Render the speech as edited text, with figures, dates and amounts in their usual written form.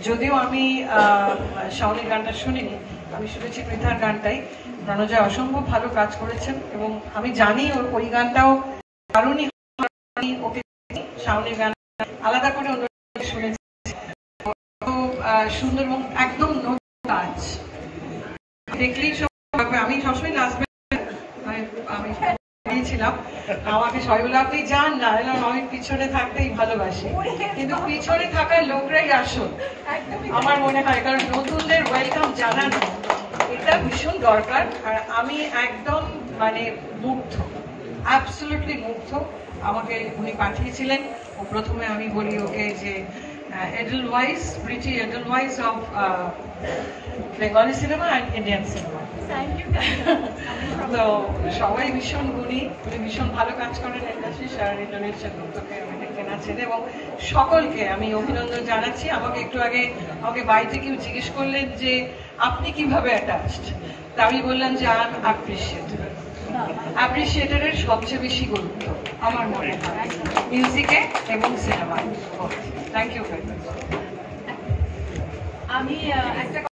যদিও আমি শাওনের গানটা শুনিনি, আমি শুনেছি পৃথার গানটাই। রণজয় অসম্ভব ভালো কাজ করেছেন এবং আমি জানি ওই গানটাও কারণই ওকে শাওনের গান আলাদা করে অন্য শুনেছি। সুন্দর এবং একদম নতুন কাজ দেখলেই সব। আমি সবসময় নাচবে আমি ছিলাম, আমাকে সবাই বলে আপনি যান না, আমি পিছনে থাকতেই ভালোবাসি, কিন্তু পিছনে থাকা লোকরাই আসল আমার মনে হয়, কারণ নতুনদের ওয়েলকাম জানানো এটা ভীষণ দরকার। আর আমি একদম মানে মুগ্ধ, অ্যাবসলিউটলি মুগ্ধ। আমাকে উনি পাঠিয়েছিলেন, ও প্রথমে আমি বলি ওকে যে এডেলওয়াইজ, British এডেলওয়াইজ of Bengali cinema and Indian cinema. তো সবাই ভীষণ গুণী, উনি ভীষণ ভালো কাজ করেন ইন্ডাস্ট্রিজ আর ইন্ডোনেশিয়ার লোককে আমি দেখতে নাচেন এবং সকলকে আমি অভিনন্দন জানাচ্ছি। আমাকে একটু আগে আমাকে বাড়িতে কেউ জিজ্ঞেস করলেন যে আপনি কিভাবে অ্যাটাচড, তা আমি বললাম যে আই এম অ্যাপ্রিশিয়েটেড। অ্যাপ্রিশিয়েটেডের সবচেয়ে বেশি গুরুত্ব আমার মনে হয় মিউজিকে এবং সিনেমায়। Thank you very much. আমি একটা